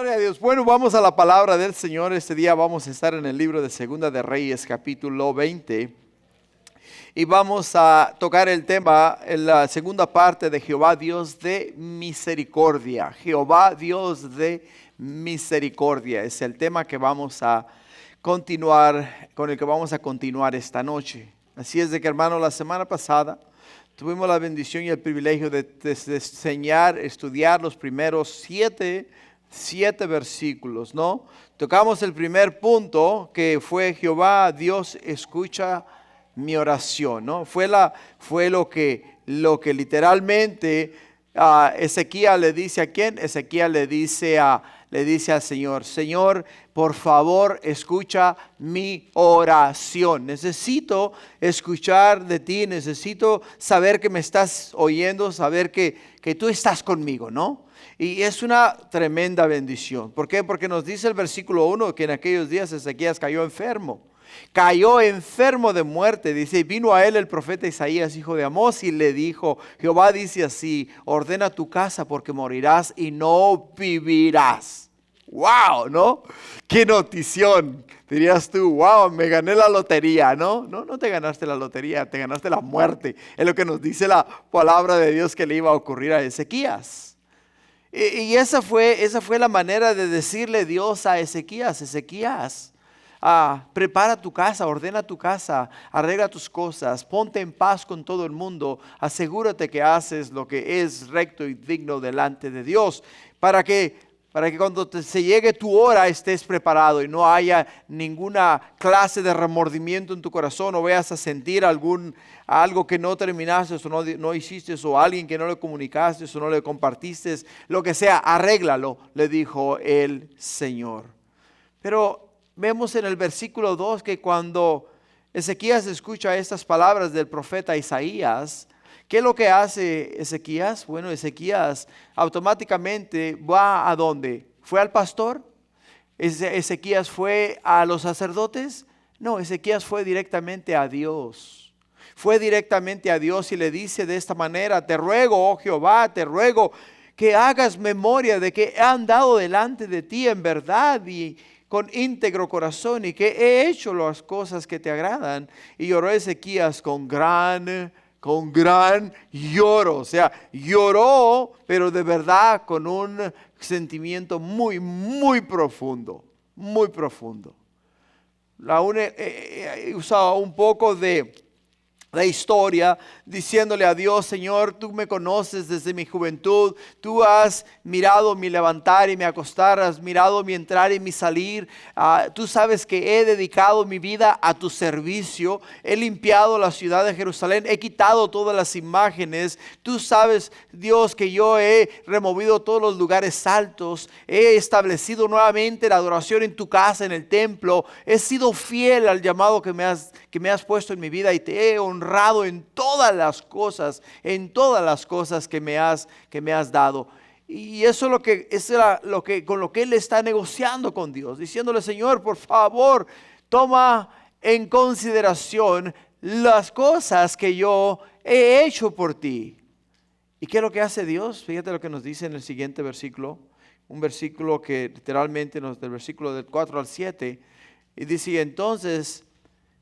Gloria a Dios. Bueno, vamos a la palabra del Señor. Este día vamos a estar en el libro de Segunda de Reyes, capítulo 20. Y vamos a tocar el tema en la segunda parte de Jehová Dios de misericordia. Jehová Dios de misericordia es el tema que vamos a continuar, con el que vamos a continuar esta noche. Así es de que, hermano, la semana pasada tuvimos la bendición y el privilegio de enseñar, estudiar los primeros siete versículos, ¿no? Tocamos el primer punto, que fue Jehová Dios escucha mi oración, ¿no? Fue lo que literalmente Ezequiel le dice a quién. Ezequiel le dice al Señor: Señor, por favor, escucha mi oración. Necesito escuchar de ti, necesito saber que me estás oyendo, saber que tú estás conmigo, ¿no? Y es una tremenda bendición. ¿Por qué? Porque nos dice el versículo 1 que en aquellos días Ezequías cayó enfermo. Cayó enfermo de muerte, dice, y vino a él el profeta Isaías, hijo de Amós, y le dijo: Jehová dice así, ordena tu casa porque morirás y no vivirás. ¡Wow! ¿No? ¡Qué notición! Dirías tú: ¡wow! Me gané la lotería, ¿no? No te ganaste la lotería, te ganaste la muerte. Es lo que nos dice la palabra de Dios que le iba a ocurrir a Ezequías. Y esa fue la manera de decirle Dios a Ezequías: Ezequías, prepara tu casa, ordena tu casa, arregla tus cosas, ponte en paz con todo el mundo, asegúrate que haces lo que es recto y digno delante de Dios, para que cuando se llegue tu hora estés preparado y no haya ninguna clase de remordimiento en tu corazón, o vayas a sentir algo que no terminaste o no hiciste, o alguien que no le comunicaste o no le compartiste, lo que sea, arréglalo, le dijo el Señor. Pero vemos en el versículo 2 que cuando Ezequías escucha estas palabras del profeta Isaías, ¿qué es lo que hace Ezequías? Bueno, Ezequías automáticamente va ¿a dónde? ¿Fue al pastor? ¿Ezequías fue a los sacerdotes? No, Ezequías fue directamente a Dios. Fue directamente a Dios y le dice de esta manera: te ruego, oh Jehová, te ruego que hagas memoria de que he andado delante de ti en verdad y con íntegro corazón, y que he hecho las cosas que te agradan. Y lloró Ezequías con gran lloro. O sea, lloró, pero de verdad con un sentimiento muy, muy profundo. Muy profundo. He usado un poco de la historia diciéndole a Dios: Señor, tú me conoces desde mi juventud, tú has mirado mi levantar y mi acostar, has mirado mi entrar y mi salir, tú sabes que he dedicado mi vida a tu servicio, he limpiado la ciudad de Jerusalén, he quitado todas las imágenes, tú sabes, Dios, que yo he removido todos los lugares altos, he establecido nuevamente la adoración en tu casa, en el templo, he sido fiel al llamado que me has puesto en mi vida y te he honrado en todas las cosas que me has dado. Y eso era con lo que él está negociando con Dios, diciéndole: Señor, por favor, toma en consideración las cosas que yo he hecho por ti. ¿Y qué es lo que hace Dios? Fíjate lo que nos dice en el siguiente versículo, un versículo que literalmente del versículo del 4 al 7, y dice: entonces,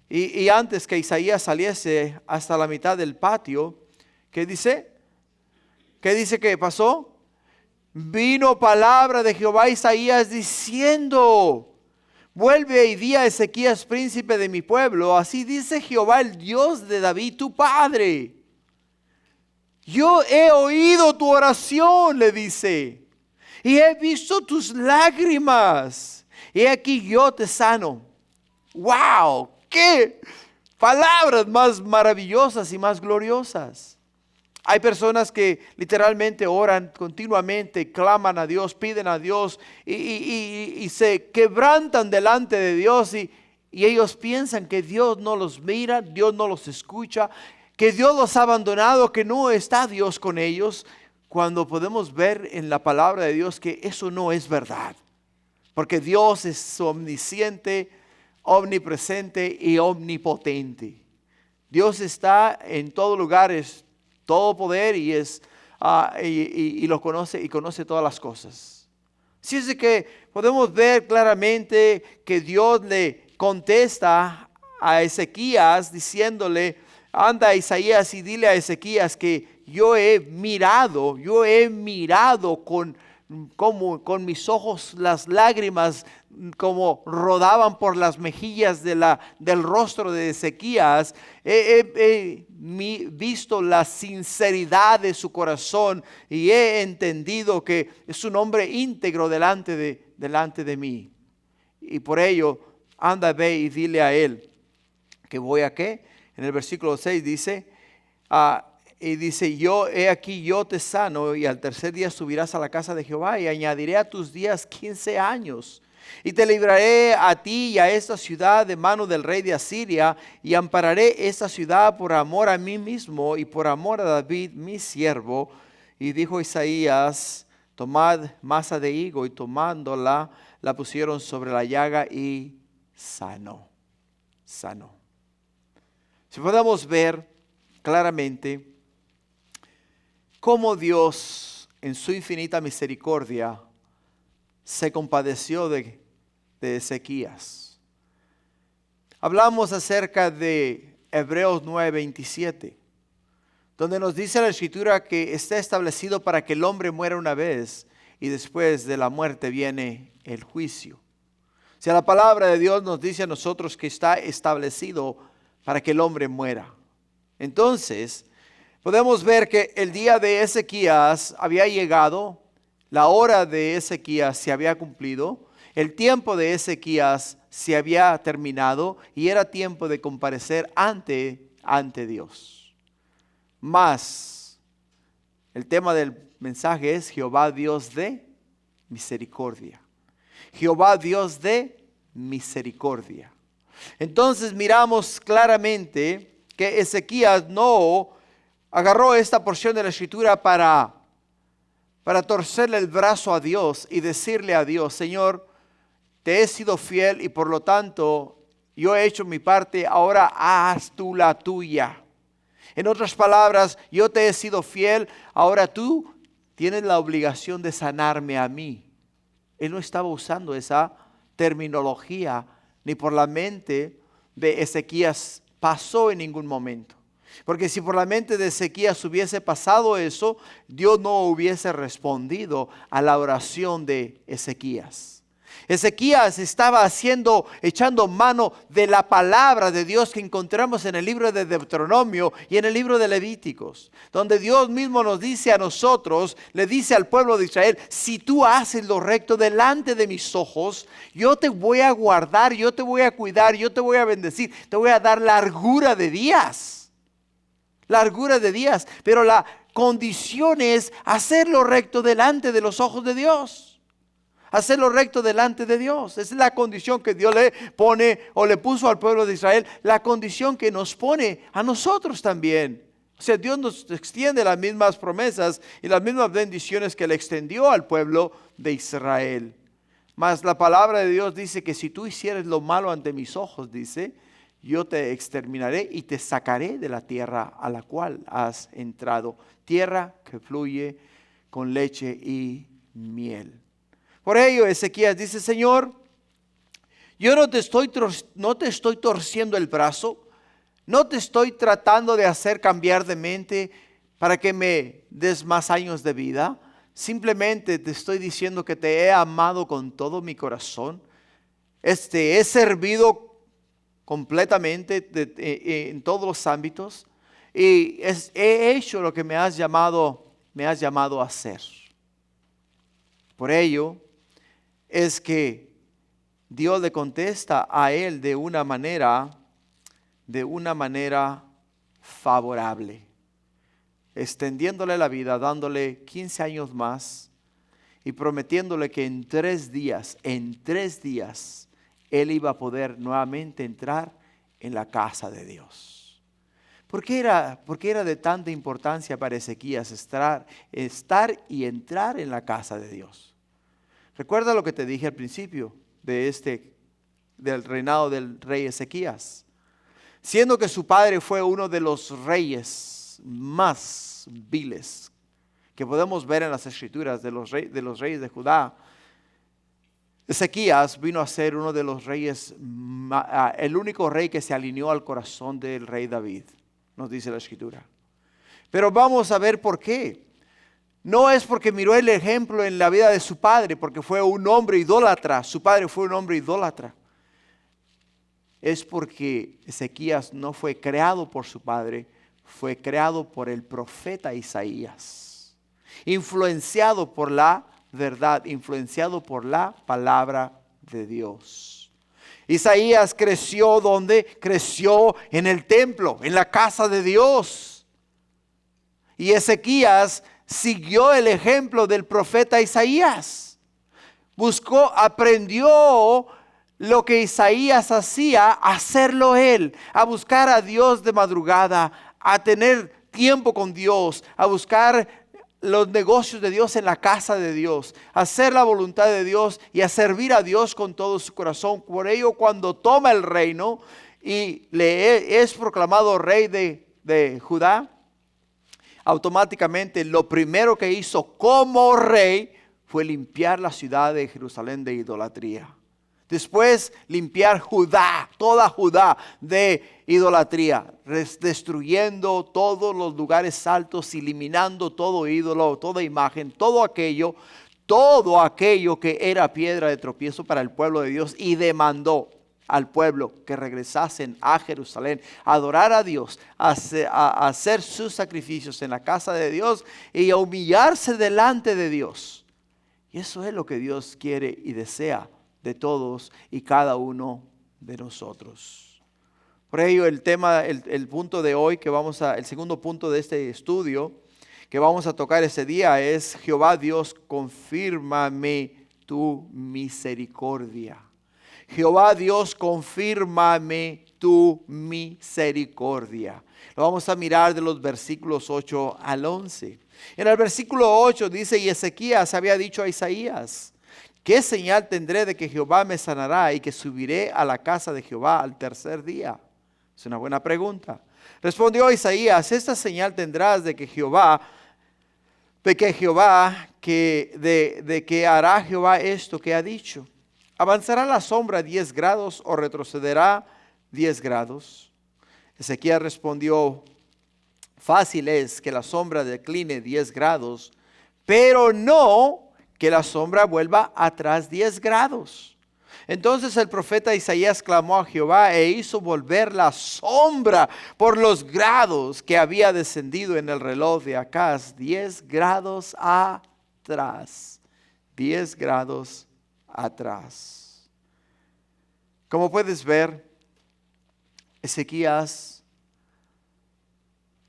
y antes que Isaías saliese hasta la mitad del patio, ¿qué dice? ¿Qué dice que pasó? Vino palabra de Jehová a Isaías diciendo: vuelve y di a Ezequías, príncipe de mi pueblo, así dice Jehová, el Dios de David, tu padre. Yo he oído tu oración, le dice, y he visto tus lágrimas, y aquí yo te sano. ¡Wow! ¡Qué palabras más maravillosas y más gloriosas! Hay personas que literalmente oran continuamente, claman a Dios, piden a Dios y se quebrantan delante de Dios y ellos piensan que Dios no los mira, Dios no los escucha, que Dios los ha abandonado, que no está Dios con ellos, cuando podemos ver en la palabra de Dios que eso no es verdad. Porque Dios es omnisciente, omnipresente y omnipotente. Dios está en todo lugar, es todo poder y lo conoce todas las cosas. Así es de que podemos ver claramente que Dios le contesta a Ezequías diciéndole, anda Isaías y dile a Ezequías que yo he mirado con mis ojos las lágrimas como rodaban por las mejillas del rostro de Ezequías. He visto la sinceridad de su corazón y he entendido que es un hombre íntegro delante de mí. Y por ello, anda, ve y dile a él que voy a qué. En el versículo 6 dice, y dice, he aquí yo te sano y al tercer día subirás a la casa de Jehová y añadiré a tus días 15 años. Y te libraré a ti y a esta ciudad de mano del rey de Asiria y ampararé esta ciudad por amor a mí mismo y por amor a David mi siervo. Y dijo Isaías, tomad masa de higo, y tomándola la pusieron sobre la llaga y sanó. Si podemos ver claramente cómo Dios en su infinita misericordia se compadeció de Ezequías. Hablamos acerca de Hebreos 9:27, donde nos dice la Escritura que está establecido para que el hombre muera una vez y después de la muerte viene el juicio. O sea, la palabra de Dios nos dice a nosotros que está establecido para que el hombre muera. Entonces, podemos ver que el día de Ezequías había llegado, la hora de Ezequías se había cumplido, el tiempo de Ezequías se había terminado y era tiempo de comparecer ante Dios. Mas, el tema del mensaje es Jehová Dios de misericordia. Jehová Dios de misericordia. Entonces miramos claramente que Ezequías no agarró esta porción de la Escritura para torcerle el brazo a Dios y decirle a Dios, Señor, te he sido fiel y por lo tanto yo he hecho mi parte, ahora haz tú la tuya. En otras palabras, yo te he sido fiel, ahora tú tienes la obligación de sanarme a mí. Él no estaba usando esa terminología, ni por la mente de Ezequías pasó en ningún momento. Porque si por la mente de Ezequías hubiese pasado eso, Dios no hubiese respondido a la oración de Ezequías. Ezequías estaba echando mano de la palabra de Dios que encontramos en el libro de Deuteronomio y en el libro de Levíticos, donde Dios mismo nos dice a nosotros, le dice al pueblo de Israel, si tú haces lo recto delante de mis ojos, yo te voy a guardar, yo te voy a cuidar, yo te voy a bendecir, te voy a dar largura de días. Pero la condición es hacer lo recto delante de los ojos de Dios. Hacerlo recto delante de Dios. Esa es la condición que Dios le pone o le puso al pueblo de Israel. La condición que nos pone a nosotros también. O sea, Dios nos extiende las mismas promesas y las mismas bendiciones que le extendió al pueblo de Israel. Mas la palabra de Dios dice que si tú hicieres lo malo ante mis ojos, dice, yo te exterminaré y te sacaré de la tierra a la cual has entrado. Tierra que fluye con leche y miel. Por ello Ezequías dice, Señor, yo no te estoy torciendo el brazo, no te estoy tratando de hacer cambiar de mente para que me des más años de vida. Simplemente te estoy diciendo que te he amado con todo mi corazón. He servido completamente en todos los ámbitos y he hecho lo que me has llamado a hacer. Por ello es que Dios le contesta a él de una manera favorable, extendiéndole la vida, dándole 15 años más y prometiéndole que en 3 días, él iba a poder nuevamente entrar en la casa de Dios. ¿Por qué era de tanta importancia para Ezequías estar y entrar en la casa de Dios? Recuerda lo que te dije al principio del reinado del rey Ezequías. Siendo que su padre fue uno de los reyes más viles que podemos ver en las escrituras de los reyes de Judá, Ezequías vino a ser uno de los reyes, el único rey que se alineó al corazón del rey David, nos dice la Escritura. Pero vamos a ver por qué. No es porque miró el ejemplo en la vida de su padre, porque fue un hombre idólatra, su padre fue un hombre idólatra. Es porque Ezequías no fue creado por su padre, fue creado por el profeta Isaías, influenciado por la verdad, influenciado por la palabra de Dios. Isaías creció donde creció en el templo, en la casa de Dios. Y Ezequías siguió el ejemplo del profeta Isaías. Aprendió lo que Isaías hacía, hacerlo él, a buscar a Dios de madrugada, a tener tiempo con Dios, a buscar los negocios de Dios en la casa de Dios, a hacer la voluntad de Dios y a servir a Dios con todo su corazón. Por ello, cuando toma el reino y le es proclamado rey de Judá, automáticamente lo primero que hizo como rey fue limpiar la ciudad de Jerusalén de idolatría. Después limpiar Judá, toda Judá de idolatría, destruyendo todos los lugares altos, eliminando todo ídolo, toda imagen, todo aquello que era piedra de tropiezo para el pueblo de Dios, y demandó al pueblo que regresasen a Jerusalén, a adorar a Dios, a hacer sus sacrificios en la casa de Dios y a humillarse delante de Dios. Y eso es lo que Dios quiere y desea de todos y cada uno de nosotros. Por ello el tema, el punto de hoy el segundo punto de este estudio que vamos a tocar ese día es: Jehová Dios, confírmame tu misericordia. Jehová Dios, confírmame tu misericordia. Lo vamos a mirar de los versículos 8 al 11. En el versículo 8 dice: y Ezequías había dicho a Isaías: ¿qué señal tendré de que Jehová me sanará y que subiré a la casa de Jehová al tercer día? Es una buena pregunta. Respondió Isaías: esta señal tendrás de que hará Jehová esto que ha dicho. ¿Avanzará la sombra 10 grados o retrocederá 10 grados? Ezequías respondió: fácil es que la sombra decline 10 grados, pero no que la sombra vuelva atrás 10 grados. Entonces el profeta Isaías clamó a Jehová e hizo volver la sombra por los grados que había descendido en el reloj de Acaz, 10 grados atrás. 10 grados atrás. Como puedes ver, Ezequías,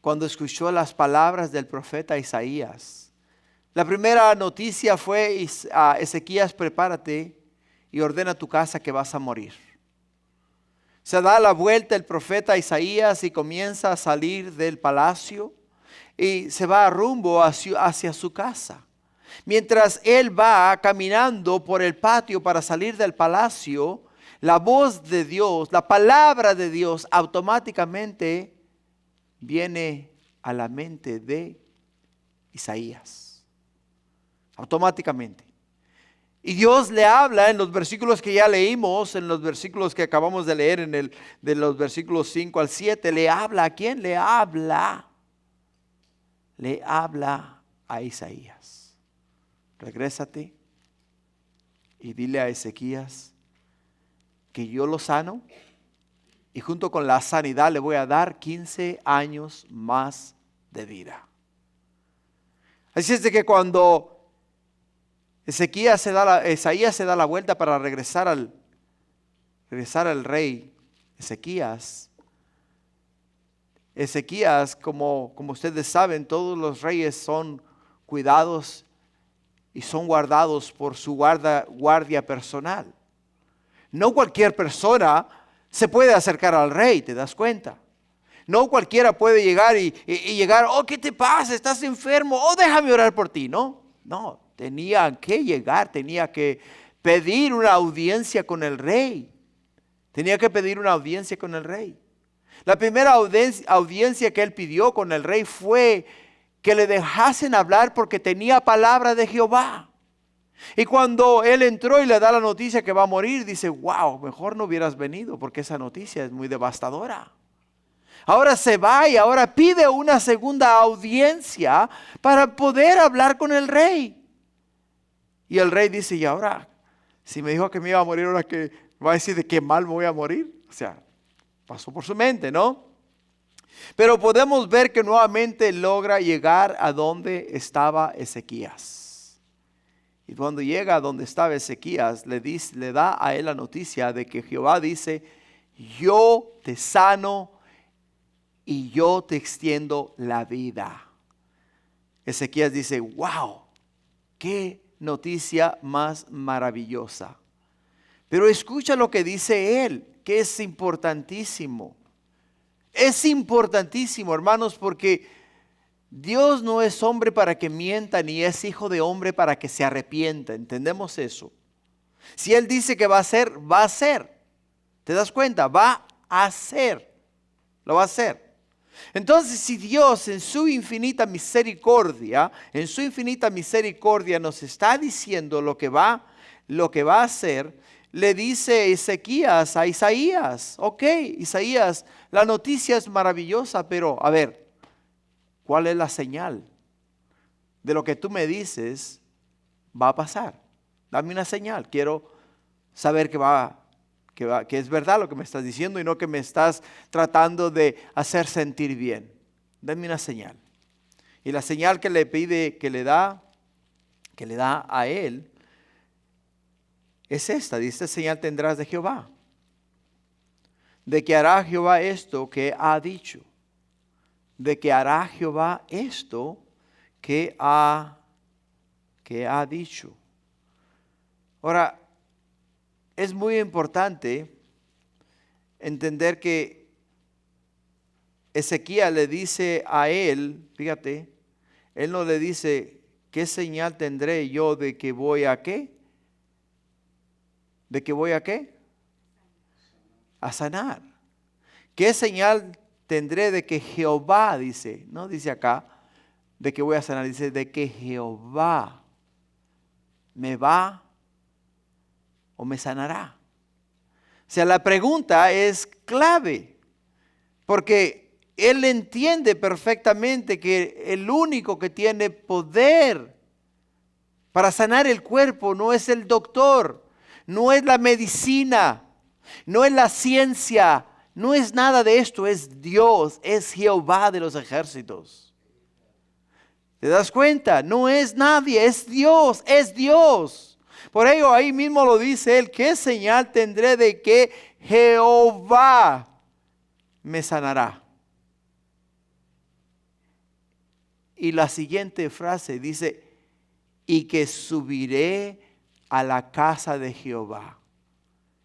cuando escuchó las palabras del profeta Isaías, la primera noticia fue: Ezequías, prepárate y ordena tu casa que vas a morir. Se da la vuelta el profeta Isaías y comienza a salir del palacio y se va rumbo hacia su casa. Mientras él va caminando por el patio para salir del palacio, la voz de Dios, la palabra de Dios automáticamente viene a la mente de Isaías. Automáticamente. Y Dios le habla en los versículos que ya leímos, en los versículos que acabamos de leer, de los versículos 5 al 7, le habla ¿a quién? Le habla a Isaías. Regrésate y dile a Ezequías que yo lo sano y junto con la sanidad le voy a dar 15 años más de vida. Así es de que cuando Isaías se da la vuelta para regresar al rey Ezequías, como ustedes saben, todos los reyes son cuidados y son guardados por su guardia personal. No cualquier persona se puede acercar al rey, ¿te das cuenta? No cualquiera puede llegar y llegar: oh, ¿qué te pasa? ¿Estás enfermo? Oh, déjame orar por ti. No. Tenía que llegar, tenía que pedir una audiencia con el rey. La primera audiencia que él pidió con el rey fue que le dejasen hablar porque tenía palabra de Jehová. Y cuando él entró y le da la noticia que va a morir, dice, wow, mejor no hubieras venido porque esa noticia es muy devastadora. Ahora se va y ahora pide una segunda audiencia para poder hablar con el rey. Y el rey dice, y ahora, si me dijo que me iba a morir, ahora que va a decir de qué mal me voy a morir. O sea, pasó por su mente, ¿no? Pero podemos ver que nuevamente logra llegar a donde estaba Ezequías. Y cuando llega a donde estaba Ezequías, le da a él la noticia de que Jehová dice, yo te sano y yo te extiendo la vida. Ezequías dice, wow, qué noticia más maravillosa. Pero escucha lo que dice él, que es importantísimo. Es importantísimo, hermanos, porque Dios no es hombre para que mienta, ni es hijo de hombre para que se arrepienta. ¿Entendemos eso? Si Él dice que va a hacer, va a hacer. ¿Te das cuenta? Va a hacer. Lo va a hacer. Entonces, si Dios en su infinita misericordia, nos está diciendo lo que va a hacer, le dice Ezequías a Isaías, ok, Isaías, la noticia es maravillosa, pero a ver, ¿cuál es la señal de lo que tú me dices va a pasar? Dame una señal, quiero saber que es verdad lo que me estás diciendo y no que me estás tratando de hacer sentir bien. Dame una señal. Y la señal que le pide, que le da a él, es esta. Dice, señal tendrás de Jehová, de que hará Jehová esto que ha dicho, de que hará Jehová esto que ha dicho. Ahora, es muy importante entender que Ezequías le dice a él, fíjate, él no le dice, ¿qué señal tendré yo de que voy a qué? ¿De que voy a qué? A sanar. ¿Qué señal tendré de que Jehová, dice, no dice acá, de que voy a sanar, dice de que Jehová me va o me sanará? O sea, la pregunta es clave, porque él entiende perfectamente que el único que tiene poder para sanar el cuerpo no es el doctor, no es la medicina, no es la ciencia, no es nada de esto, es Dios, es Jehová de los ejércitos. ¿Te das cuenta? No es nadie, es Dios, es Dios. Por ello ahí mismo lo dice él, ¿qué señal tendré de que Jehová me sanará? Y la siguiente frase dice, y que subiré a la casa de Jehová.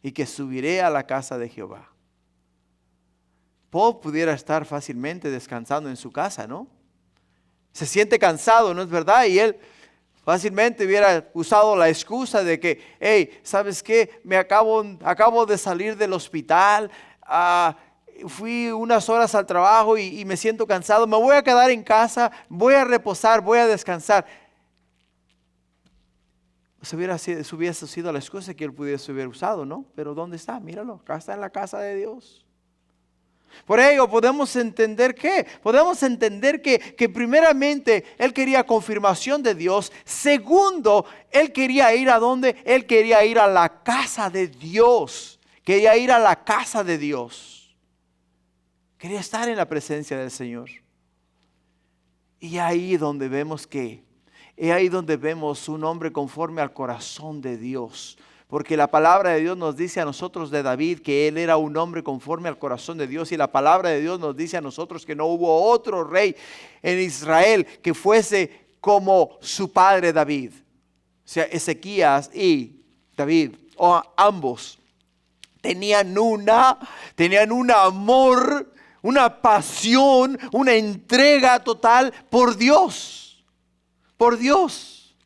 Y que subiré a la casa de Jehová. Paul pudiera estar fácilmente descansando en su casa, ¿no? Se siente cansado, ¿no es verdad? Y él fácilmente hubiera usado la excusa de que, hey, ¿sabes qué? Me acabo de salir del hospital, fui unas horas al trabajo y me siento cansado, me voy a quedar en casa, voy a reposar, voy a descansar. Eso hubiese sido la excusa que él pudiese haber usado, ¿no? Pero ¿dónde está? Míralo, acá está en la casa de Dios. Por ello podemos entender que primeramente él quería confirmación de Dios. Segundo, él quería ir ¿a dónde? Él quería ir a la casa de Dios. Quería ir a la casa de Dios. Quería estar en la presencia del Señor. Y ahí donde vemos un hombre conforme al corazón de Dios. Porque la palabra de Dios nos dice a nosotros de David que él era un hombre conforme al corazón de Dios. Y la palabra de Dios nos dice a nosotros que no hubo otro rey en Israel que fuese como su padre David. O sea, Ezequías y David, o ambos, tenían un amor, una pasión, una entrega total por Dios. Por Dios.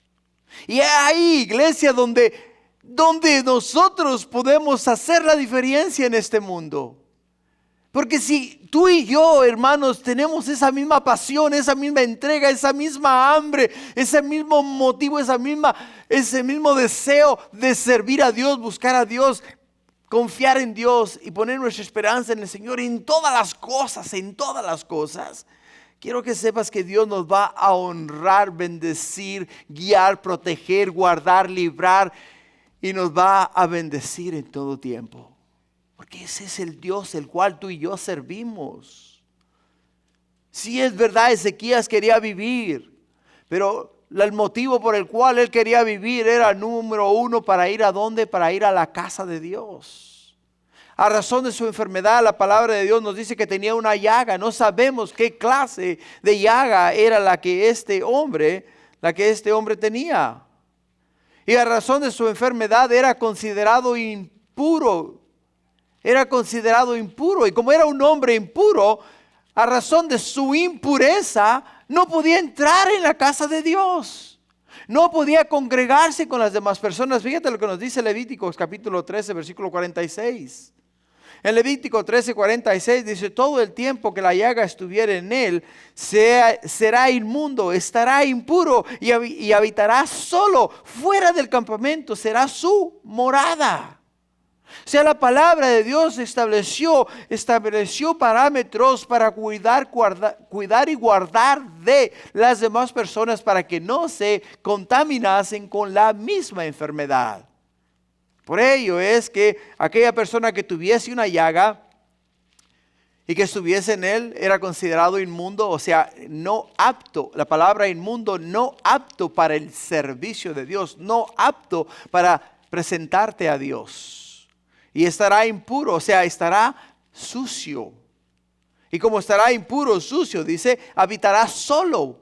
Y ahí, iglesia, donde nosotros podemos hacer la diferencia en este mundo. Porque si tú y yo, hermanos, tenemos esa misma pasión, esa misma entrega, esa misma hambre, ese mismo motivo, ese mismo deseo de servir a Dios, buscar a Dios, confiar en Dios y poner nuestra esperanza en el Señor en todas las cosas. Quiero que sepas que Dios nos va a honrar, bendecir, guiar, proteger, guardar, librar y nos va a bendecir en todo tiempo. Porque ese es el Dios el cual tú y yo servimos. Sí, es verdad, Ezequías quería vivir, pero el motivo por el cual él quería vivir era número uno, para ir ¿a dónde? Para ir a la casa de Dios. A razón de su enfermedad, la palabra de Dios nos dice que tenía una llaga. No sabemos qué clase de llaga era la que este hombre tenía. Y a razón de su enfermedad era considerado impuro. Y como era un hombre impuro, a razón de su impureza, no podía entrar en la casa de Dios. No podía congregarse con las demás personas. Fíjate lo que nos dice Levíticos capítulo 13, versículo 46. En Levítico 13, 46 dice: todo el tiempo que la llaga estuviera en él, será inmundo, estará impuro y habitará solo fuera del campamento, será su morada. O sea, la palabra de Dios estableció parámetros para cuidar y guardar de las demás personas para que no se contaminasen con la misma enfermedad. Por ello es que aquella persona que tuviese una llaga y que estuviese en él era considerado inmundo, o sea, no apto. La palabra inmundo, no apto para el servicio de Dios, no apto para presentarte a Dios. Y estará impuro, o sea, estará sucio. Y como estará impuro, sucio, dice, habitará solo.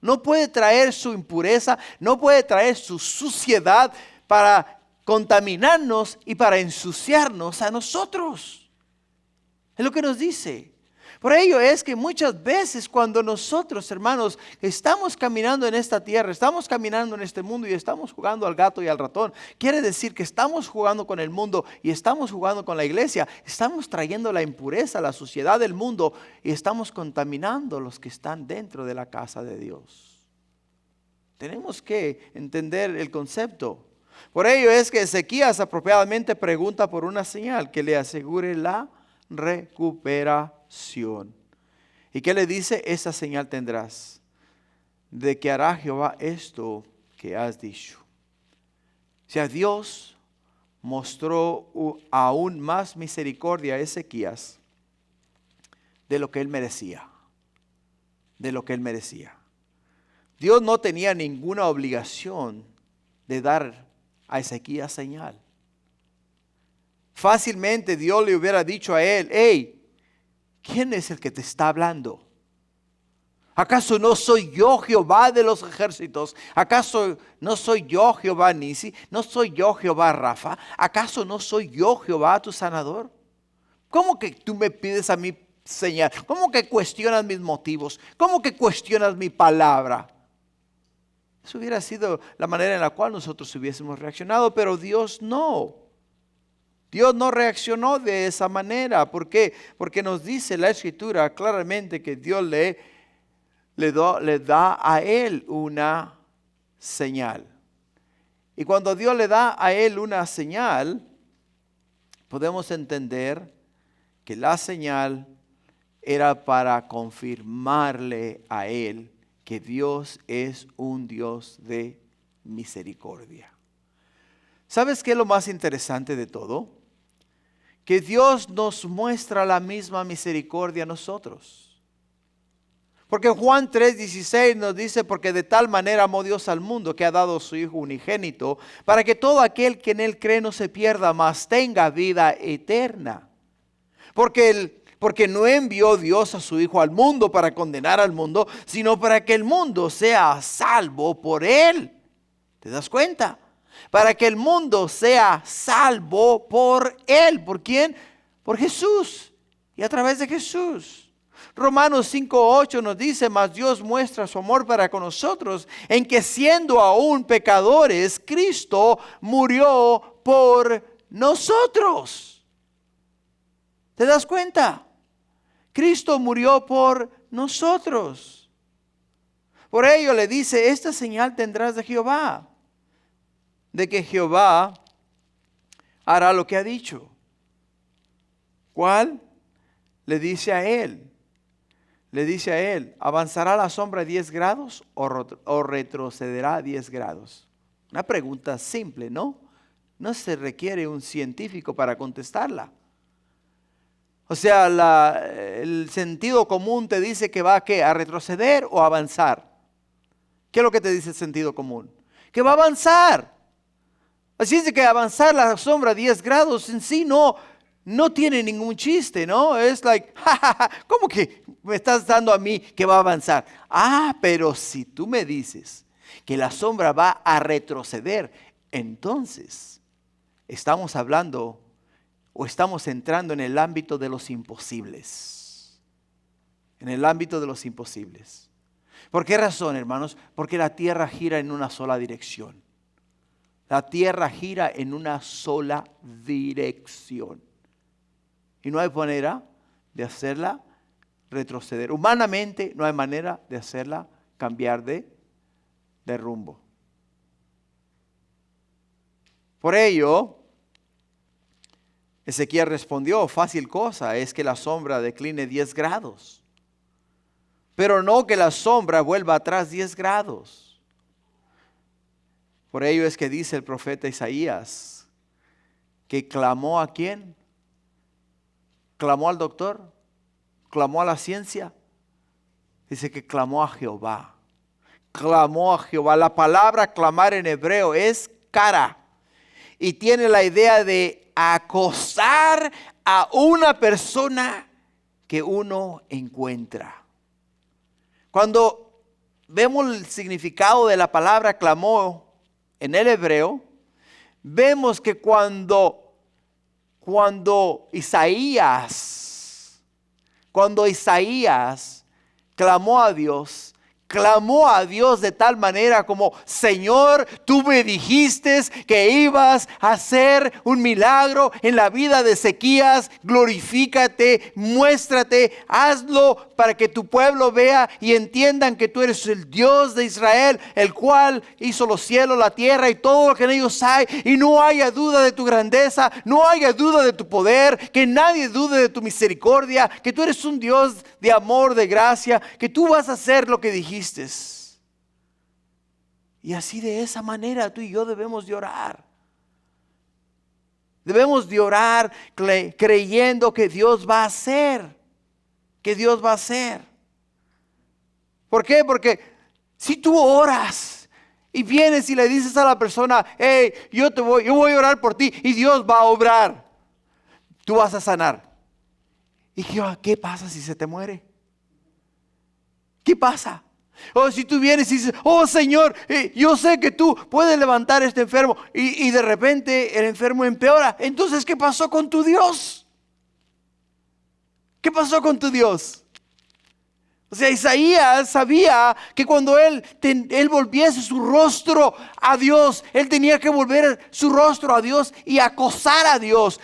No puede traer su impureza, no puede traer su suciedad para contaminarnos y para ensuciarnos a nosotros. Es lo que nos dice. Por ello es que muchas veces cuando nosotros, hermanos, estamos caminando en esta tierra, estamos caminando en este mundo y estamos jugando al gato y al ratón, quiere decir que estamos jugando con el mundo y estamos jugando con la iglesia, estamos trayendo la impureza, la suciedad del mundo y estamos contaminando a los que están dentro de la casa de Dios. Tenemos que entender el concepto. Por ello es que Ezequías apropiadamente pregunta por una señal que le asegure la recuperación. ¿Y qué le dice? Esa señal tendrás, de que hará Jehová esto que has dicho. O sea, Dios mostró aún más misericordia a Ezequías de lo que él merecía. Dios no tenía ninguna obligación de dar a Ezequías señal. Fácilmente Dios le hubiera dicho a él: hey, ¿quién es el que te está hablando? ¿Acaso no soy yo Jehová de los ejércitos? ¿Acaso no soy yo Jehová Nisi? ¿No soy yo Jehová Rafa? ¿Acaso no soy yo Jehová tu sanador? ¿Cómo que tú me pides a mí señal? ¿Cómo que cuestionas mis motivos? ¿Cómo que cuestionas mi palabra? Eso hubiera sido la manera en la cual nosotros hubiésemos reaccionado, pero Dios no. Dios no reaccionó de esa manera. ¿Por qué? Porque nos dice la Escritura claramente que Dios le da a él una señal. Y cuando Dios le da a él una señal, podemos entender que la señal era para confirmarle a él que Dios es un Dios de misericordia. ¿Sabes qué es lo más interesante de todo? Que Dios nos muestra la misma misericordia a nosotros. Porque Juan 3:16 nos dice: porque de tal manera amó Dios al mundo que ha dado a su Hijo unigénito, para que todo aquel que en él cree no se pierda, mas tenga vida eterna. Porque no envió Dios a su Hijo al mundo para condenar al mundo, sino para que el mundo sea salvo por él. ¿Te das cuenta? Para que el mundo sea salvo por él. ¿Por quién? Por Jesús. Y a través de Jesús. Romanos 5:8 nos dice: mas Dios muestra su amor para con nosotros, en que siendo aún pecadores, Cristo murió por nosotros. ¿Te das cuenta? Cristo murió por nosotros. Por ello le dice, esta señal tendrás de Jehová, de que Jehová hará lo que ha dicho. ¿Cuál? Le dice a él, ¿avanzará la sombra 10 grados o retrocederá 10 grados? Una pregunta simple, ¿no? No se requiere un científico para contestarla. O sea, el sentido común te dice que va ¿a qué? ¿A retroceder o a avanzar? ¿Qué es lo que te dice el sentido común? Que va a avanzar. Así es de que avanzar la sombra 10 grados en sí no tiene ningún chiste, ¿no? Es like, ¿cómo que me estás dando a mí que va a avanzar? Pero si tú me dices que la sombra va a retroceder, entonces estamos hablando o estamos entrando en el ámbito de los imposibles. En el ámbito de los imposibles. ¿Por qué razón, hermanos? Porque la tierra gira en una sola dirección. La tierra gira en una sola dirección. Y no hay manera de hacerla retroceder. Humanamente no hay manera de hacerla cambiar de rumbo. Por ello, Ezequiel respondió, fácil cosa es que la sombra decline 10 grados. Pero no que la sombra vuelva atrás 10 grados. Por ello es que dice el profeta Isaías, que clamó ¿a quién? ¿Clamó al doctor? ¿Clamó a la ciencia? Dice que clamó a Jehová. Clamó a Jehová. La palabra clamar en hebreo es kara. Y tiene la idea de acosar a una persona que uno encuentra. Cuando vemos el significado de la palabra clamó en el hebreo, vemos que cuando Isaías clamó a Dios de tal manera como, Señor, tú me dijiste que ibas a hacer un milagro en la vida de Ezequías, glorifícate, muéstrate, hazlo para que tu pueblo vea y entiendan que tú eres el Dios de Israel, el cual hizo los cielos, la tierra y todo lo que en ellos hay, y no haya duda de tu grandeza, no haya duda de tu poder, que nadie dude de tu misericordia, que tú eres un Dios de amor, de gracia, que tú vas a hacer lo que dijiste. Y así de esa manera tú y yo debemos de orar. Debemos de orar creyendo que Dios va a hacer. Que Dios va a hacer. ¿Por qué? Porque si tú oras y vienes y le dices a la persona, hey, yo voy a orar por ti y Dios va a obrar, tú vas a sanar. ¿Y qué pasa si se te muere? ¿Qué pasa? O si tú vienes y dices, oh Señor, yo sé que tú puedes levantar a este enfermo y de repente el enfermo empeora. Entonces, ¿qué pasó con tu Dios? ¿Qué pasó con tu Dios? O sea, Isaías sabía que cuando él volviese su rostro a Dios, él tenía que volver su rostro a Dios y acosar a Dios.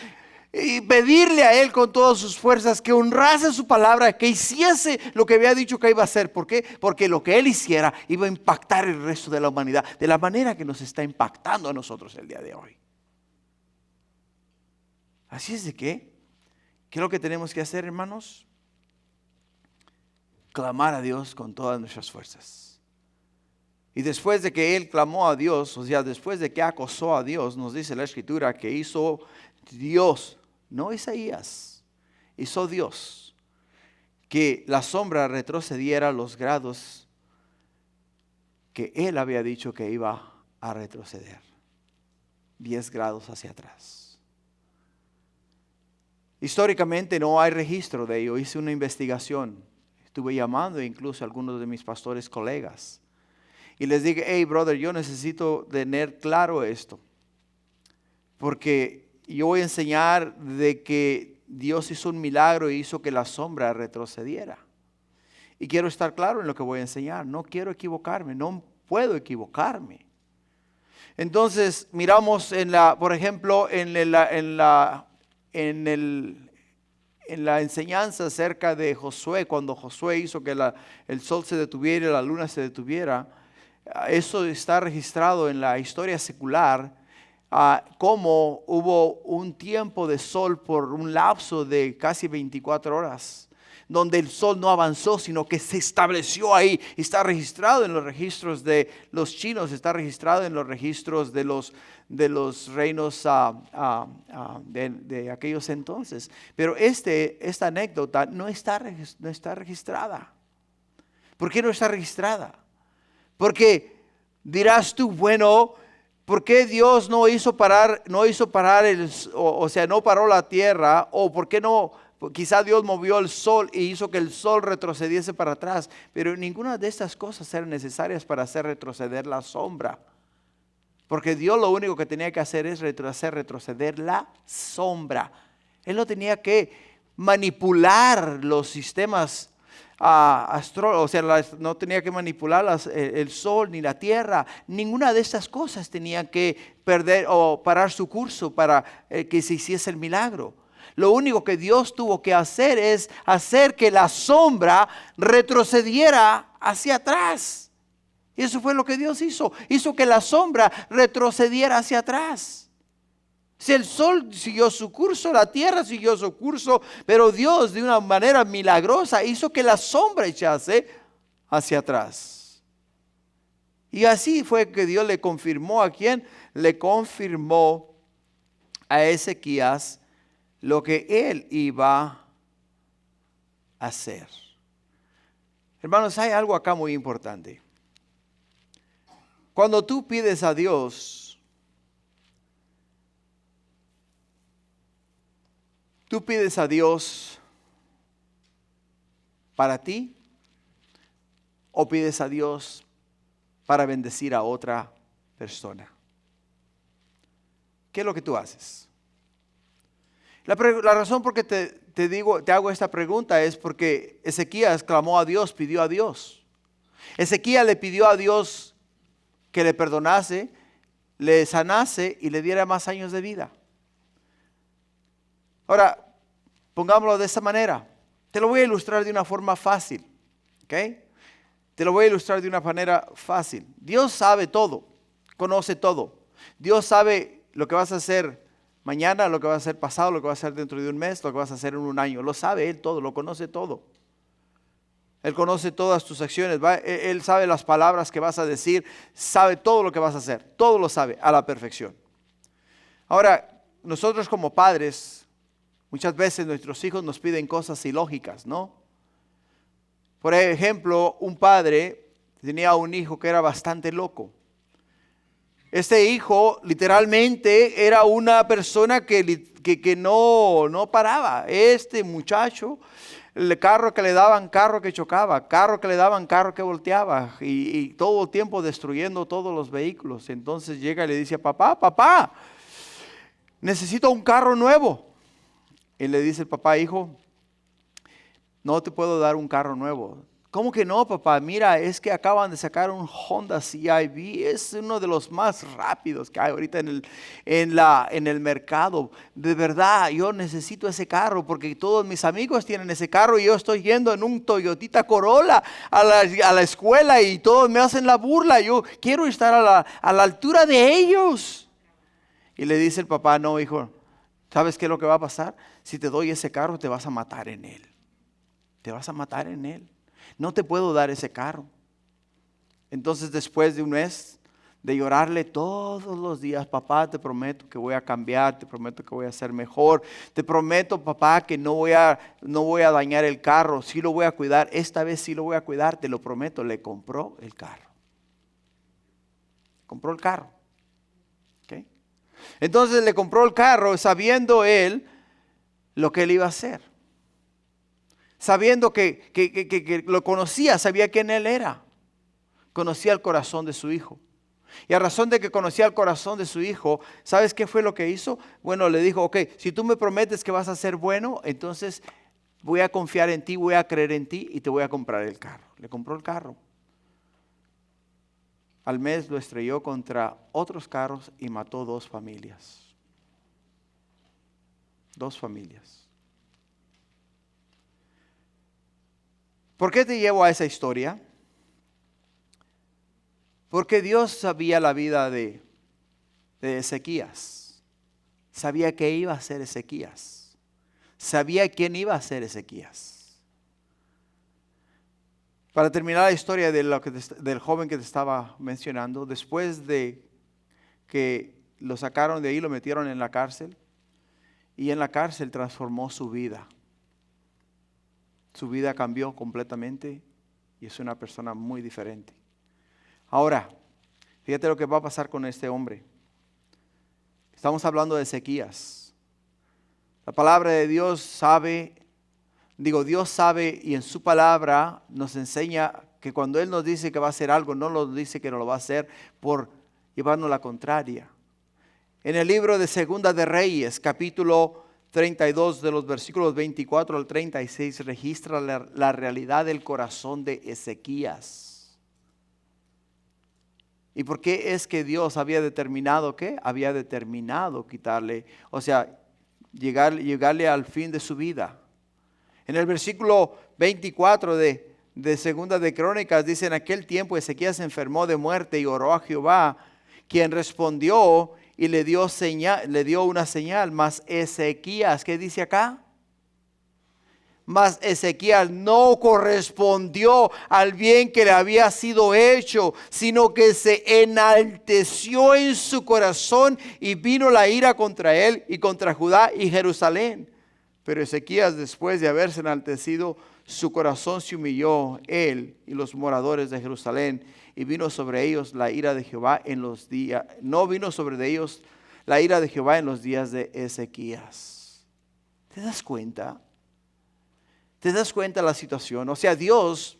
Y pedirle a él con todas sus fuerzas que honrase su palabra, que hiciese lo que había dicho que iba a hacer. ¿Por qué? Porque lo que él hiciera iba a impactar el resto de la humanidad, de la manera que nos está impactando a nosotros el día de hoy. Así es de que, ¿qué es lo que tenemos que hacer, hermanos? Clamar a Dios con todas nuestras fuerzas. Y después de que él clamó a Dios, o sea, después de que acosó a Dios, nos dice la Escritura que hizo Dios, no Isaías, hizo Dios que la sombra retrocediera los grados que él había dicho que iba a retroceder, 10 grados hacia atrás. Históricamente no hay registro de ello. Hice una investigación, estuve llamando incluso a algunos de mis pastores colegas y les dije, hey brother, yo necesito tener claro esto, porque yo voy a enseñar de que Dios hizo un milagro y hizo que la sombra retrocediera. Y quiero estar claro en lo que voy a enseñar. No quiero equivocarme, no puedo equivocarme. Entonces miramos por ejemplo, en en la enseñanza acerca de Josué, cuando Josué hizo que el sol se detuviera y la luna se detuviera, eso está registrado en la historia secular, cómo hubo un tiempo de sol por un lapso de casi 24 horas, donde el sol no avanzó, sino que se estableció ahí. Está registrado en los registros de los chinos, está registrado en los registros de los reinos de aquellos entonces. Pero esta anécdota no está registrada. ¿Por qué no está registrada? Porque dirás tú, bueno, ¿por qué Dios no hizo parar no paró la tierra? ¿O por qué no? Quizá Dios movió el sol y hizo que el sol retrocediese para atrás, pero ninguna de estas cosas eran necesarias para hacer retroceder la sombra. Porque Dios lo único que tenía que hacer es hacer retroceder la sombra. Él no tenía que manipular los sistemas no tenía que manipular el sol ni la tierra. Ninguna de estas cosas tenía que perder o parar su curso para que se hiciese el milagro. Lo único que Dios tuvo que hacer es hacer que la sombra retrocediera hacia atrás. Y eso fue lo que Dios hizo. Hizo que la sombra retrocediera hacia atrás. Si el sol siguió su curso, la tierra siguió su curso, pero Dios de una manera milagrosa hizo que la sombra echase hacia atrás. Y así fue que Dios le confirmó a quién, le confirmó a Ezequías lo que él iba a hacer. Hermanos, hay algo acá muy importante. Cuando tú pides a Dios, ¿tú pides a Dios para ti o pides a Dios para bendecir a otra persona? ¿Qué es lo que tú haces? La razón por qué te hago esta pregunta es porque Ezequías clamó a Dios, pidió a Dios. Ezequías le pidió a Dios que le perdonase, le sanase y le diera más años de vida. Ahora, pongámoslo de esta manera. Te lo voy a ilustrar de una forma fácil. ¿Ok? Te lo voy a ilustrar de una manera fácil. Dios sabe todo, conoce todo. Dios sabe lo que vas a hacer mañana, lo que vas a hacer pasado, lo que vas a hacer dentro de un mes, lo que vas a hacer en un año. Lo sabe Él todo, lo conoce todo. Él conoce todas tus acciones. Él sabe las palabras que vas a decir, sabe todo lo que vas a hacer. Todo lo sabe a la perfección. Ahora, nosotros como padres, muchas veces nuestros hijos nos piden cosas ilógicas, ¿no? Por ejemplo, un padre tenía un hijo que era bastante loco. Este hijo literalmente era una persona que no paraba. Este muchacho, el carro que le daban, carro que chocaba, carro que le daban, carro que volteaba y todo el tiempo destruyendo todos los vehículos. Entonces llega y le dice: papá, necesito un carro nuevo. Y le dice el papá: hijo, no te puedo dar un carro nuevo. ¿Cómo que no, papá? Mira, es que acaban de sacar un Honda CR-V. Es uno de los más rápidos que hay ahorita en el mercado. De verdad, yo necesito ese carro porque todos mis amigos tienen ese carro y yo estoy yendo en un Toyotita Corolla a la escuela y todos me hacen la burla. Yo quiero estar a la altura de ellos. Y le dice el papá: no, hijo, ¿sabes qué es lo que va a pasar? Si te doy ese carro, te vas a matar en él. Te vas a matar en él. No te puedo dar ese carro. Entonces, después de un mes de llorarle todos los días: papá, te prometo que voy a cambiar, te prometo que voy a ser mejor, te prometo, papá, que no voy a dañar el carro, sí lo voy a cuidar, esta vez sí lo voy a cuidar, te lo prometo. Le compró el carro. Compró el carro. ¿Okay? Entonces le compró el carro sabiendo él lo que él iba a hacer. Sabiendo que lo conocía, sabía quién él era. Conocía el corazón de su hijo. Y a razón de que conocía el corazón de su hijo, ¿sabes qué fue lo que hizo? Bueno, le dijo: ok, si tú me prometes que vas a ser bueno, entonces voy a confiar en ti, voy a creer en ti y te voy a comprar el carro. Le compró el carro. Al mes lo estrelló contra otros carros y mató 2 familias. 2 familias. ¿Por qué te llevo a esa historia? Porque Dios sabía la vida de Ezequías. Sabía que iba a ser Ezequías. Sabía quién iba a ser Ezequías. Para terminar la historia del joven que te estaba mencionando, después de que lo sacaron de ahí, lo metieron en la cárcel, y en la cárcel transformó su vida. Su vida cambió completamente y es una persona muy diferente. Ahora, fíjate lo que va a pasar con este hombre. Estamos hablando de Ezequías. La palabra de Dios Dios sabe y en su palabra nos enseña que cuando Él nos dice que va a hacer algo, no nos dice que no lo va a hacer por llevarnos la contraria. En el libro de Segunda de Reyes, capítulo 32, de los versículos 24 al 36, registra la realidad del corazón de Ezequías. ¿Y por qué es que Dios había determinado qué? Había determinado quitarle, llegarle al fin de su vida. En el versículo 24 de Segunda de Crónicas dice: en aquel tiempo Ezequías se enfermó de muerte y oró a Jehová, quien respondió y le dio una señal. Mas Ezequías, ¿qué dice acá? Mas Ezequías no correspondió al bien que le había sido hecho, sino que se enalteció en su corazón y vino la ira contra él y contra Judá y Jerusalén. Pero Ezequías, después de haberse enaltecido, su corazón se humilló, él y los moradores de Jerusalén, y vino sobre ellos la ira de Jehová no vino sobre ellos la ira de Jehová en los días de Ezequías. ¿Te das cuenta? ¿Te das cuenta de la situación? O sea, Dios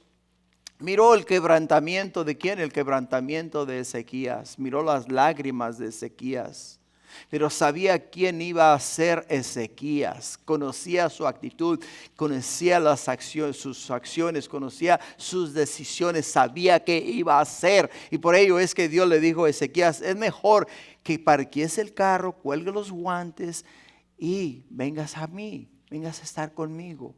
miró el quebrantamiento de ¿quién? El quebrantamiento de Ezequías. Miró las lágrimas de Ezequías. Pero sabía quién iba a ser Ezequías. Conocía su actitud, conocía sus acciones, conocía sus decisiones, sabía qué iba a hacer. Y por ello es que Dios le dijo a Ezequías: es mejor que parques el carro, cuelgue los guantes y vengas a mí, vengas a estar conmigo.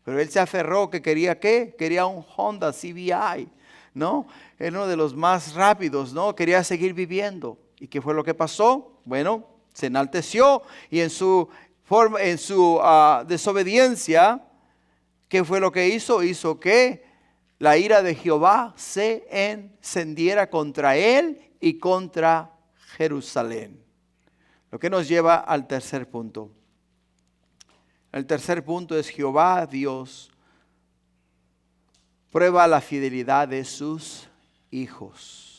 Pero él se aferró que quería ¿qué? Quería un Honda CBI, ¿no? Era uno de los más rápidos, ¿no? Quería seguir viviendo. ¿Y qué fue lo que pasó? Bueno, se enalteció y en su desobediencia, ¿qué fue lo que hizo? Hizo que la ira de Jehová se encendiera contra él y contra Jerusalén. Lo que nos lleva al tercer punto. El tercer punto es: Jehová Dios prueba la fidelidad de sus hijos.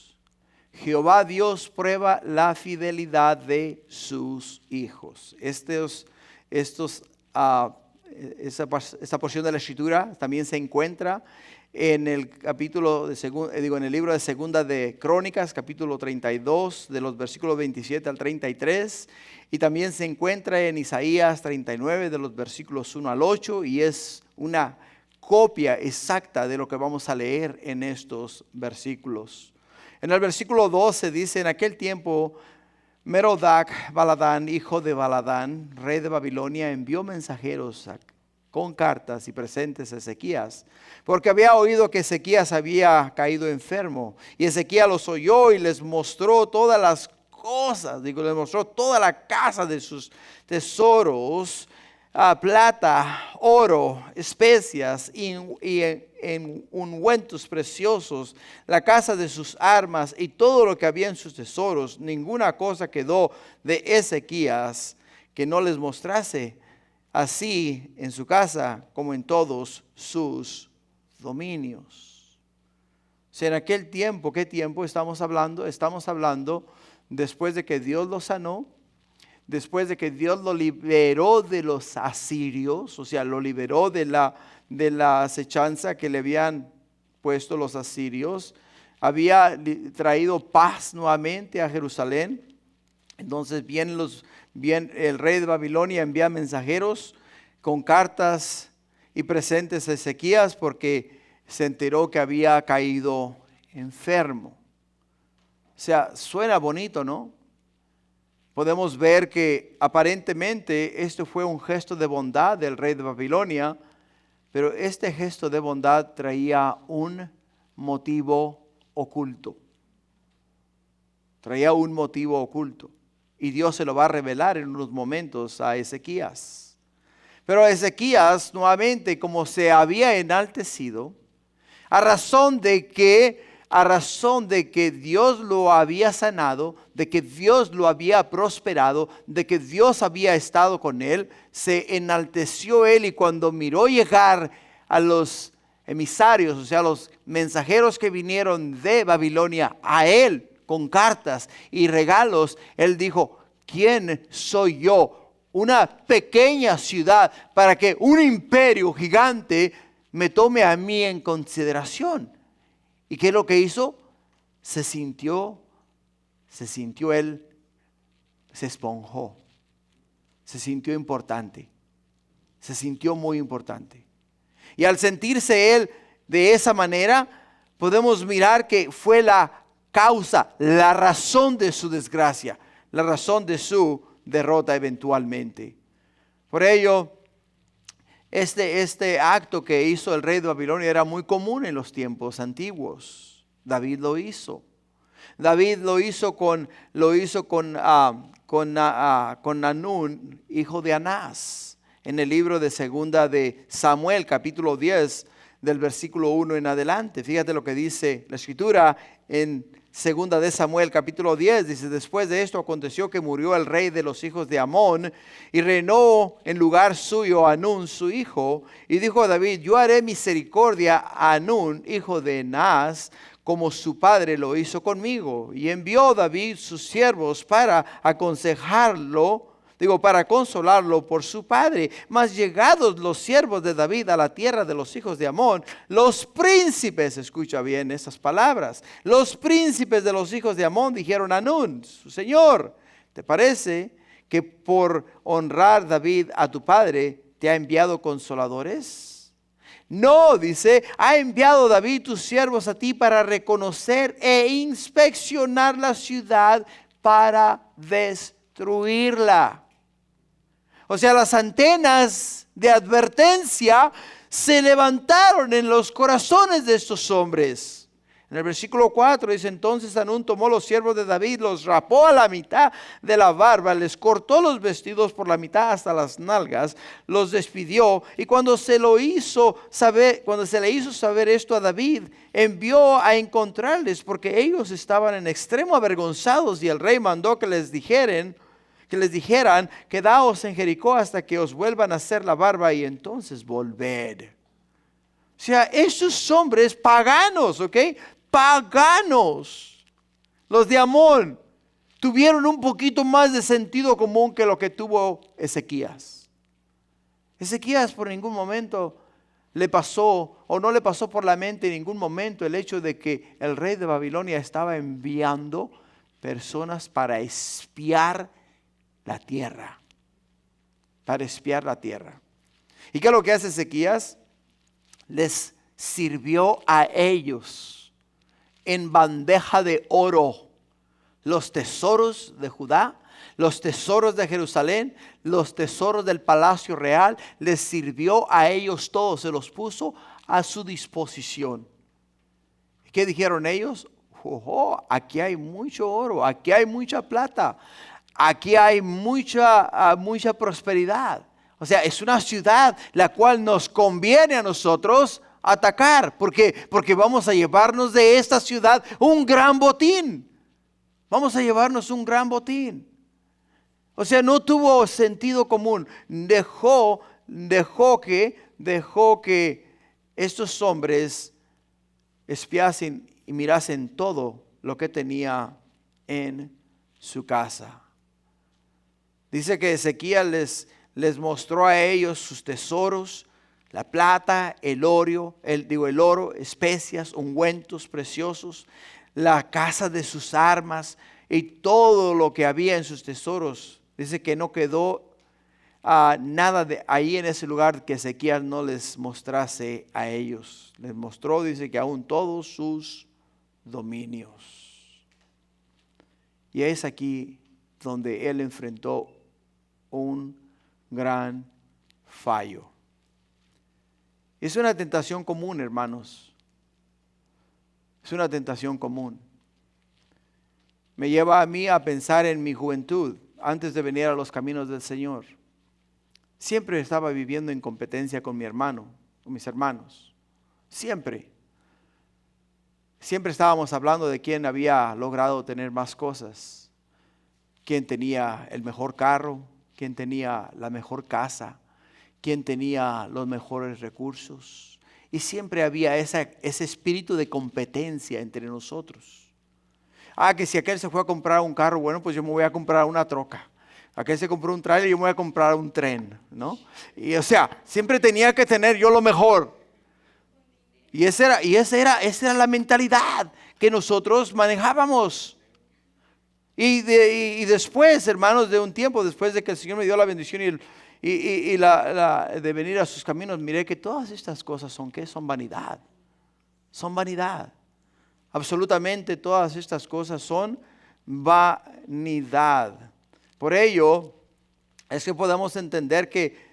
Jehová Dios prueba la fidelidad de sus hijos. Esta porción de la Escritura también se encuentra en el en el libro de Segunda de Crónicas, capítulo 32, de los versículos 27 al 33, y también se encuentra en Isaías 39, de los versículos 1 al 8, y es una copia exacta de lo que vamos a leer en estos versículos. En el versículo 12 dice: en aquel tiempo Merodach Baladán, hijo de Baladán, rey de Babilonia, envió mensajeros con cartas y presentes a Ezequías, porque había oído que Ezequías había caído enfermo. Y Ezequías los oyó y les mostró todas las cosas, les mostró toda la casa de sus tesoros, plata, oro, especias y en ungüentos preciosos, la casa de sus armas y todo lo que había en sus tesoros. Ninguna cosa quedó de Ezequías que no les mostrase, así en su casa como en todos sus dominios. O sea, en aquel tiempo, ¿qué tiempo estamos hablando? Estamos hablando después de que Dios lo sanó, después de que Dios lo liberó de los asirios, o sea, lo liberó de la acechanza que le habían puesto los asirios. Había traído paz nuevamente a Jerusalén. Entonces bien el rey de Babilonia envía mensajeros con cartas y presentes a Ezequías porque se enteró que había caído enfermo. O sea, suena bonito, ¿no? Podemos ver que aparentemente esto fue un gesto de bondad del rey de Babilonia, Pero este gesto de bondad traía un motivo oculto. Traía un motivo oculto. Y Dios se lo va a revelar en unos momentos a Ezequías. Pero Ezequías, nuevamente, como se había enaltecido, a razón de que Dios lo había sanado, de que Dios lo había prosperado, de que Dios había estado con él, se enalteció él, y cuando miró llegar a los emisarios, o sea, los mensajeros que vinieron de Babilonia a él con cartas y regalos, él dijo: ¿quién soy yo? Una pequeña ciudad para que un imperio gigante me tome a mí en consideración. ¿Y qué es lo que hizo? Se sintió él, se esponjó, se sintió importante, se sintió muy importante. Y al sentirse él de esa manera, podemos mirar que fue la causa, la razón de su desgracia, la razón de su derrota eventualmente. Por ello, este acto que hizo el rey de Babilonia era muy común en los tiempos antiguos. David lo hizo. David lo hizo con Hanún, hijo de Anás, en el libro de Segunda de Samuel, capítulo 10, del versículo 1 en adelante. Fíjate lo que dice la escritura en Segunda de Samuel, capítulo 10, dice: después de esto aconteció que murió el rey de los hijos de Amón, y reinó en lugar suyo Hanún su hijo. Y dijo a David: yo haré misericordia a Hanún, hijo de Anás, como su padre lo hizo conmigo. Y envió David sus siervos para para consolarlo por su padre. Mas llegados los siervos de David a la tierra de los hijos de Amón, los príncipes, escucha bien estas palabras, los príncipes de los hijos de Amón dijeron a Hanún, su señor: ¿te parece que por honrar David a tu padre te ha enviado consoladores? No, dice, ha enviado David tus siervos a ti para reconocer e inspeccionar la ciudad para destruirla. O sea, las antenas de advertencia se levantaron en los corazones de estos hombres. En el versículo 4 dice: entonces Hanún tomó los siervos de David, los rapó a la mitad de la barba, les cortó los vestidos por la mitad hasta las nalgas, los despidió. Y cuando se le hizo saber esto a David, envió a encontrarles, porque ellos estaban en extremo avergonzados, y el rey mandó que les dijeran: quedaos en Jericó hasta que os vuelvan a hacer la barba, y entonces volved. O sea, estos hombres paganos, paganos, los de Amón, tuvieron un poquito más de sentido común que lo que tuvo Ezequías. Ezequías por ningún momento le pasó, o no le pasó por la mente en ningún momento, el hecho de que el rey de Babilonia estaba enviando personas para espiar la tierra. Para espiar la tierra. ¿Y qué es lo que hace Ezequías? Les sirvió a ellos en bandeja de oro los tesoros de Judá, los tesoros de Jerusalén, los tesoros del palacio real. Les sirvió a ellos todos, se los puso a su disposición. ¿Qué dijeron ellos? Aquí hay mucho oro, aquí hay mucha plata, aquí hay mucha prosperidad. O sea, es una ciudad la cual nos conviene a nosotros atacar, porque vamos a llevarnos de esta ciudad un gran botín. Vamos a llevarnos un gran botín. O sea, no tuvo sentido común. Dejó que estos hombres espiasen y mirasen todo lo que tenía en su casa. Dice que Ezequías les mostró a ellos sus tesoros, la plata, el oro, especias, ungüentos preciosos, la casa de sus armas y todo lo que había en sus tesoros. Dice que no quedó nada de ahí en ese lugar que Ezequías no les mostrase a ellos. Les mostró, dice, que aún todos sus dominios. Y es aquí donde él enfrentó un gran fallo. Es una tentación común, hermanos. Es una tentación común. Me lleva a mí a pensar en mi juventud, antes de venir a los caminos del Señor. Siempre estaba viviendo en competencia con mi hermano, con mis hermanos. Siempre. Siempre estábamos hablando de quién había logrado tener más cosas. Quién tenía el mejor carro, quién tenía la mejor casa, quién tenía los mejores recursos. Y siempre había ese espíritu de competencia entre nosotros. Que si aquel se fue a comprar un carro, bueno, pues yo me voy a comprar una troca. Aquel se compró un trailer, yo me voy a comprar un tren, ¿no? Y o sea, siempre tenía que tener yo lo mejor. Y esa era la mentalidad que nosotros manejábamos. Y después, hermanos, de un tiempo, después de que el Señor me dio la bendición de venir a sus caminos, miré que todas estas cosas son ¿qué? Son vanidad. Son vanidad. Absolutamente todas estas cosas son vanidad. Por ello es que podemos entender que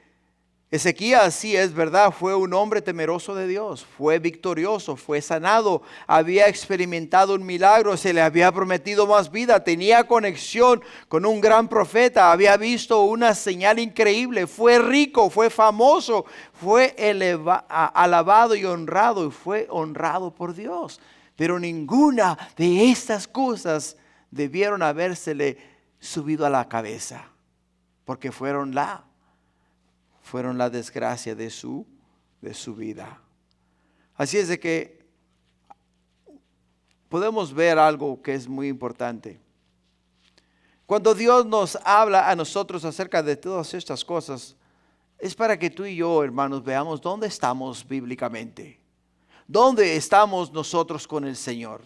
Ezequías, sí es verdad, fue un hombre temeroso de Dios, fue victorioso, fue sanado, había experimentado un milagro, se le había prometido más vida, tenía conexión con un gran profeta, había visto una señal increíble, fue rico, fue famoso, fue alabado y fue honrado por Dios. Pero ninguna de estas cosas debieron habérsele subido a la cabeza, porque fueron la desgracia de su vida. Así es de que podemos ver algo que es muy importante. Cuando Dios nos habla a nosotros acerca de todas estas cosas, es para que tú y yo, hermanos, veamos dónde estamos bíblicamente. ¿Dónde estamos nosotros con el Señor?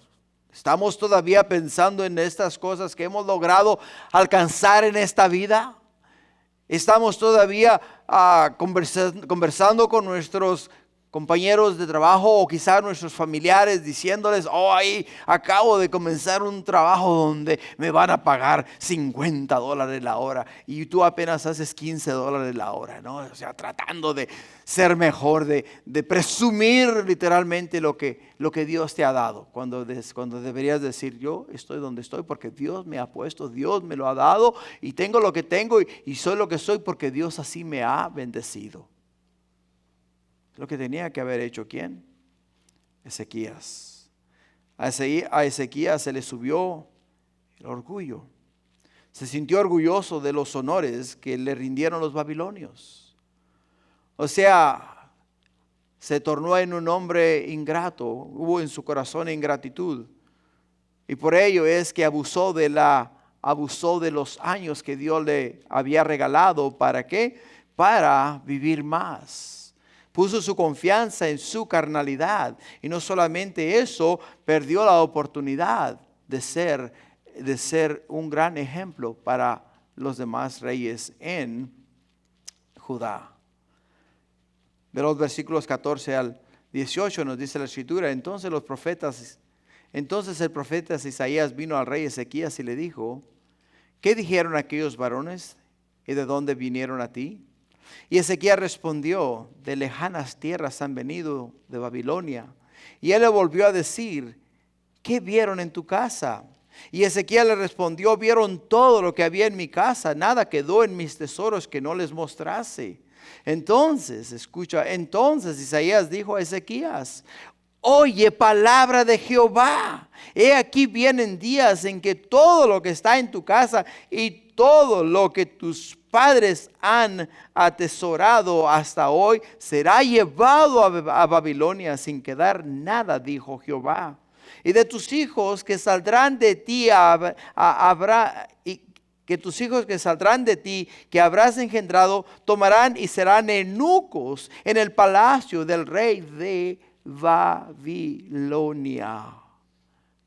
¿Estamos todavía pensando en estas cosas que hemos logrado alcanzar en esta vida? ¿Estamos todavía conversando con nuestros compañeros de trabajo o quizás nuestros familiares diciéndoles, ahí acabo de comenzar un trabajo donde me van a pagar $50 la hora y tú apenas haces $15 la hora, ¿no? O sea, tratando de ser mejor, de presumir literalmente lo que Dios te ha dado, cuando deberías decir, yo estoy donde estoy porque Dios me ha puesto, Dios me lo ha dado y tengo lo que tengo y soy lo que soy porque Dios así me ha bendecido. Lo que tenía que haber hecho ¿quién? Ezequías. A Ezequías se le subió el orgullo. Se sintió orgulloso de los honores que le rindieron los babilonios. O sea, se tornó en un hombre ingrato. Hubo en su corazón ingratitud. Y por ello es que abusó de los años que Dios le había regalado. ¿Para qué? Para vivir más. Puso su confianza en su carnalidad. Y no solamente eso, perdió la oportunidad de ser un gran ejemplo para los demás reyes en Judá. De los versículos 14 al 18 nos dice la escritura, entonces el profeta Isaías vino al rey Ezequías y le dijo, ¿qué dijeron aquellos varones y de dónde vinieron a ti? Y Ezequías respondió, de lejanas tierras han venido de Babilonia. Y él le volvió a decir, ¿qué vieron en tu casa? Y Ezequías le respondió, vieron todo lo que había en mi casa, nada quedó en mis tesoros que no les mostrase. Entonces Isaías dijo a Ezequías, oye palabra de Jehová, he aquí vienen días en que todo lo que está en tu casa y todo lo que tus padres han atesorado hasta hoy será llevado a Babilonia sin quedar nada, dijo Jehová. Y de tus hijos que saldrán de ti que habrás engendrado, tomarán y serán eunucos en el palacio del rey de Babilonia.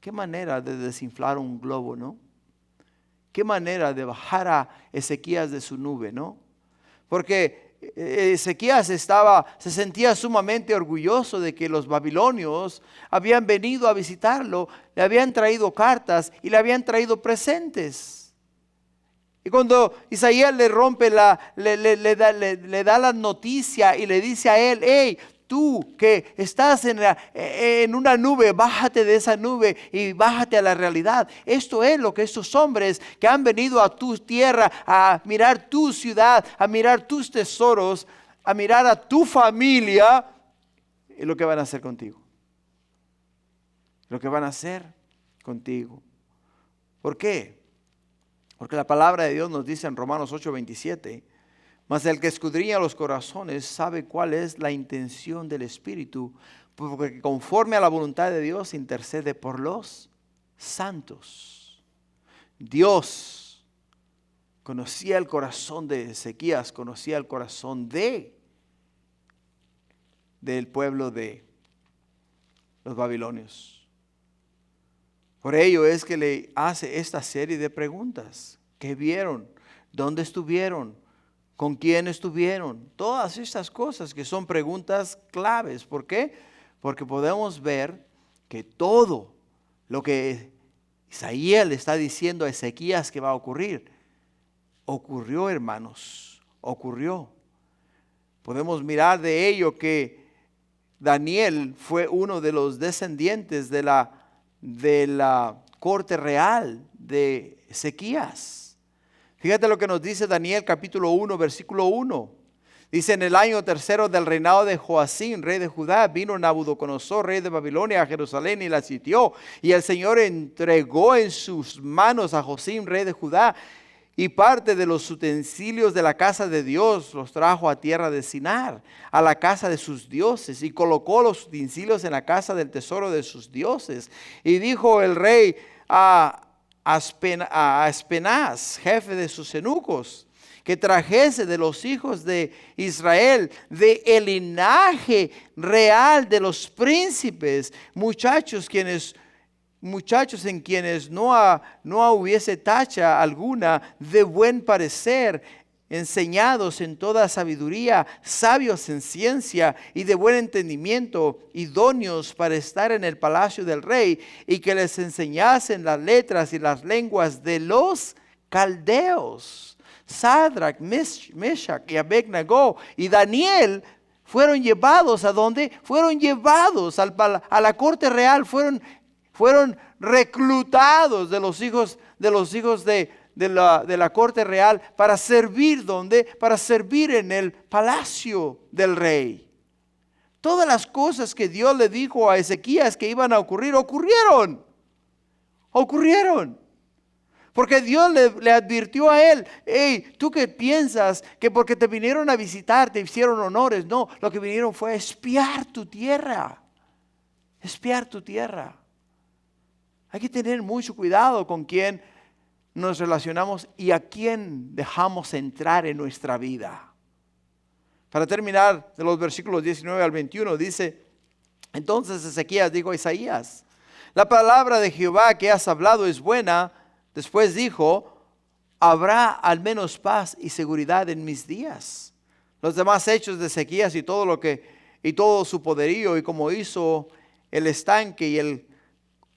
Qué manera de desinflar un globo, ¿no? Qué manera de bajar a Ezequías de su nube, ¿no? Porque Ezequías se sentía sumamente orgulloso de que los babilonios habían venido a visitarlo, le habían traído cartas y le habían traído presentes. Y cuando Isaías le da la noticia y le dice a él, hey, tú que estás en una nube, bájate de esa nube y bájate a la realidad. Esto es lo que estos hombres que han venido a tu tierra, a mirar tu ciudad, a mirar tus tesoros, a mirar a tu familia, es lo que van a hacer contigo. Lo que van a hacer contigo. ¿Por qué? Porque la palabra de Dios nos dice en Romanos 8:27, mas el que escudriña los corazones sabe cuál es la intención del Espíritu, porque conforme a la voluntad de Dios intercede por los santos. Dios conocía el corazón de Ezequías, conocía el corazón del pueblo de los babilonios. Por ello es que le hace esta serie de preguntas. ¿Qué vieron? ¿Dónde estuvieron? ¿Con quién estuvieron? Todas estas cosas que son preguntas claves. ¿Por qué? Porque podemos ver que todo lo que Isaías le está diciendo a Ezequías que va a ocurrir, ocurrió, hermanos, ocurrió. Podemos mirar de ello que Daniel fue uno de los descendientes de la corte real de Ezequías. Fíjate lo que nos dice Daniel capítulo 1, versículo 1. Dice: en el año tercero del reinado de Joacim, rey de Judá, vino Nabucodonosor, rey de Babilonia, a Jerusalén y la sitió. Y el Señor entregó en sus manos a Joacim, rey de Judá, y parte de los utensilios de la casa de Dios los trajo a tierra de Sinar, a la casa de sus dioses, y colocó los utensilios en la casa del tesoro de sus dioses. Y dijo el rey a Aspenaz, jefe de sus eunucos, que trajese de los hijos de Israel, de el linaje real de los príncipes, muchachos en quienes no hubiese tacha alguna, de buen parecer, enseñados en toda sabiduría, sabios en ciencia y de buen entendimiento, idóneos para estar en el palacio del rey, y que les enseñasen las letras y las lenguas de los caldeos. Sadrach, Meshach y Abednego y Daniel fueron llevados ¿a dónde? Fueron llevados a la corte real, fueron reclutados de los hijos de la corte real para servir ¿dónde? Para servir en el palacio del rey. Todas las cosas que Dios le dijo a Ezequías que iban a ocurrir, ocurrieron. Porque Dios le advirtió a él: hey, ¿tú qué piensas? Que porque te vinieron a visitar te hicieron honores. No, lo que vinieron fue a espiar tu tierra. Espiar tu tierra. Hay que tener mucho cuidado con quién nos relacionamos y a quién dejamos entrar en nuestra vida. Para terminar, de los versículos 19 al 21 dice: entonces Ezequías dijo a Isaías: la palabra de Jehová que has hablado es buena. Después dijo: habrá al menos paz y seguridad en mis días. Los demás hechos de Ezequías y todo su poderío, y como hizo el estanque y el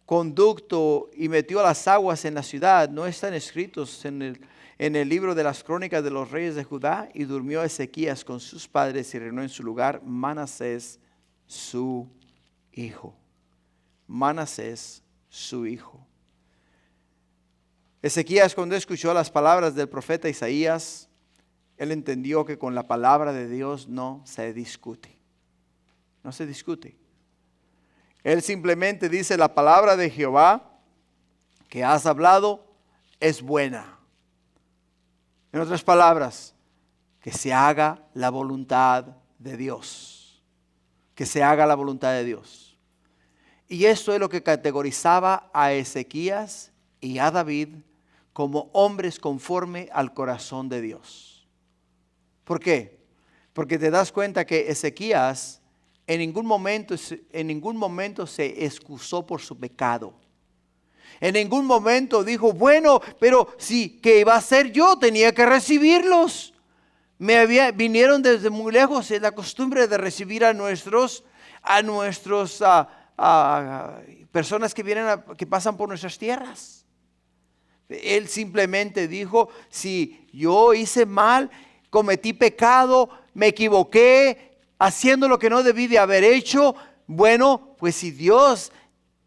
conducto y metió las aguas en la ciudad, no están escritos en el libro de las crónicas de los reyes de Judá. Y durmió Ezequías con sus padres y reinó en su lugar Manasés su hijo. Manasés su hijo. Ezequías, cuando escuchó las palabras del profeta Isaías, él entendió que con la palabra de Dios no se discute. No se discute. Él simplemente dice: la palabra de Jehová que has hablado es buena. En otras palabras, que se haga la voluntad de Dios. Que se haga la voluntad de Dios. Y esto es lo que categorizaba a Ezequías y a David como hombres conforme al corazón de Dios. ¿Por qué? Porque te das cuenta que Ezequías en ningún momento se excusó por su pecado. En ningún momento dijo: bueno, pero si, ¿qué iba a hacer yo? Tenía que recibirlos. Vinieron desde muy lejos. Es la costumbre de recibir a nuestros personas que pasan por nuestras tierras. Él simplemente dijo: si yo hice mal, cometí pecado, me equivoqué, haciendo lo que no debí de haber hecho. Bueno, pues si Dios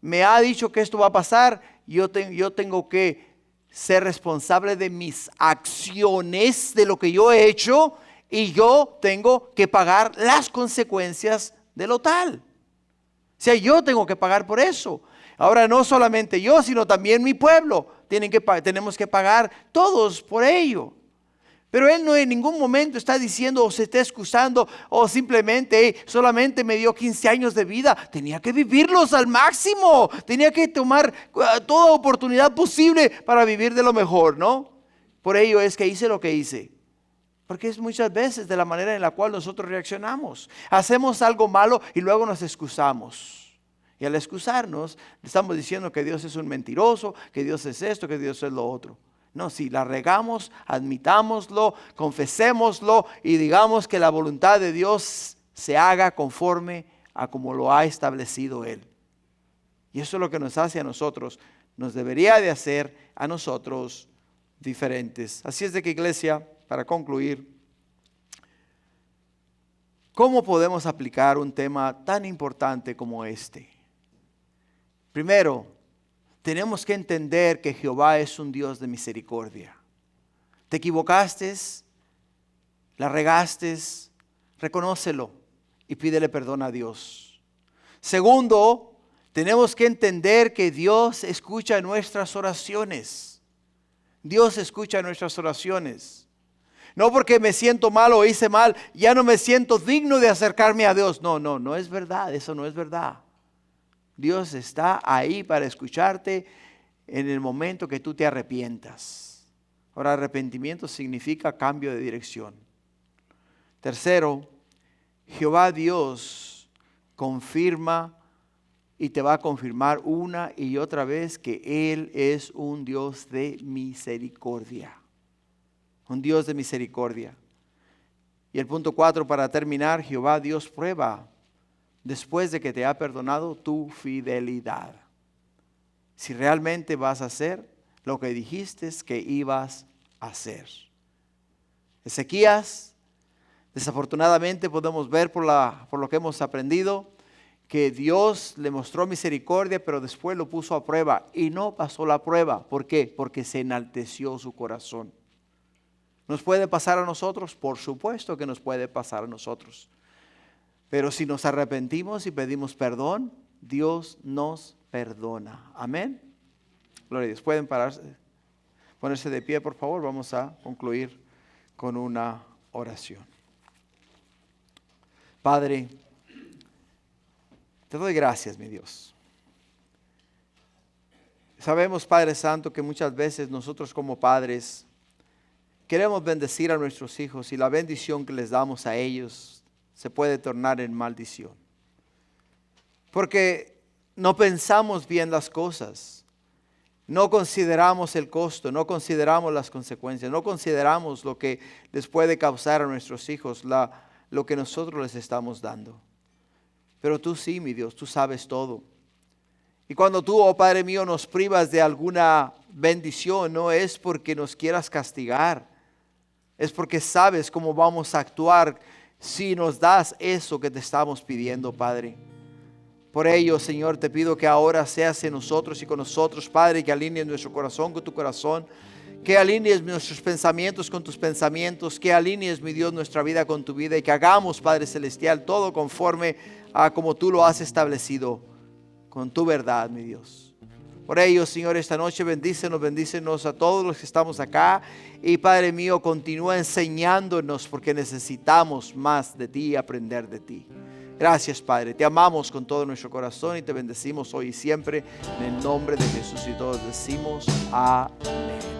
me ha dicho que esto va a pasar, yo tengo que ser responsable de mis acciones, de lo que yo he hecho, y yo tengo que pagar las consecuencias de lo tal. O sea, yo tengo que pagar por eso. Ahora no solamente yo, sino también mi pueblo. Tenemos que pagar todos por ello. Pero Él no en ningún momento está diciendo o se está excusando o simplemente solamente me dio 15 años de vida. Tenía que vivirlos al máximo. Tenía que tomar toda oportunidad posible para vivir de lo mejor, ¿no? Por ello es que hice lo que hice. Porque es muchas veces de la manera en la cual nosotros reaccionamos. Hacemos algo malo y luego nos excusamos. Y al excusarnos estamos diciendo que Dios es un mentiroso, que Dios es esto, que Dios es lo otro. No, si la regamos, admitámoslo, confesémoslo y digamos que la voluntad de Dios se haga conforme a como lo ha establecido Él. Y eso es lo que nos hace a nosotros, nos debería de hacer a nosotros diferentes. Así es de que, iglesia, para concluir, ¿cómo podemos aplicar un tema tan importante como este? Primero, tenemos que entender que Jehová es un Dios de misericordia. Te equivocaste, la regaste, reconócelo y pídele perdón a Dios. Segundo, tenemos que entender que Dios escucha nuestras oraciones. Dios escucha nuestras oraciones. No porque me siento mal o hice mal, ya no me siento digno de acercarme a Dios. No es verdad, eso no es verdad. Dios está ahí para escucharte en el momento que tú te arrepientas. Ahora, arrepentimiento significa cambio de dirección. Tercero, Jehová Dios confirma y te va a confirmar una y otra vez que Él es un Dios de misericordia. Un Dios de misericordia. Y el punto 4 para terminar, Jehová Dios prueba después de que te ha perdonado tu fidelidad. Si realmente vas a hacer lo que dijiste que ibas a hacer. Ezequías, desafortunadamente podemos ver por lo que hemos aprendido, que Dios le mostró misericordia, pero después lo puso a prueba y no pasó la prueba. ¿Por qué? Porque se enalteció su corazón. ¿Nos puede pasar a nosotros? Por supuesto que nos puede pasar a nosotros. Pero si nos arrepentimos y pedimos perdón, Dios nos perdona. Amén. Gloria a Dios. Pueden ponerse de pie, por favor. Vamos a concluir con una oración. Padre, te doy gracias, mi Dios. Sabemos, Padre Santo, que muchas veces nosotros como padres queremos bendecir a nuestros hijos y la bendición que les damos a ellos se puede tornar en maldición. Porque no pensamos bien las cosas. No consideramos el costo, no consideramos las consecuencias, no consideramos lo que les puede causar a nuestros hijos, lo que nosotros les estamos dando. Pero tú sí, mi Dios, tú sabes todo. Y cuando tú, oh Padre mío, nos privas de alguna bendición, no es porque nos quieras castigar, es porque sabes cómo vamos a actuar si nos das eso que te estamos pidiendo, Padre. Por ello, Señor, te pido que ahora seas en nosotros y con nosotros, Padre, que alinees nuestro corazón con tu corazón, que alinees nuestros pensamientos con tus pensamientos, que alinees, mi Dios, nuestra vida con tu vida y que hagamos, Padre Celestial, todo conforme a como tú lo has establecido, con tu verdad, mi Dios. Por ello, Señor, esta noche bendícenos a todos los que estamos acá. Y Padre mío, continúa enseñándonos porque necesitamos más de ti y aprender de ti. Gracias, Padre. Te amamos con todo nuestro corazón y te bendecimos hoy y siempre. En el nombre de Jesús y todos decimos amén.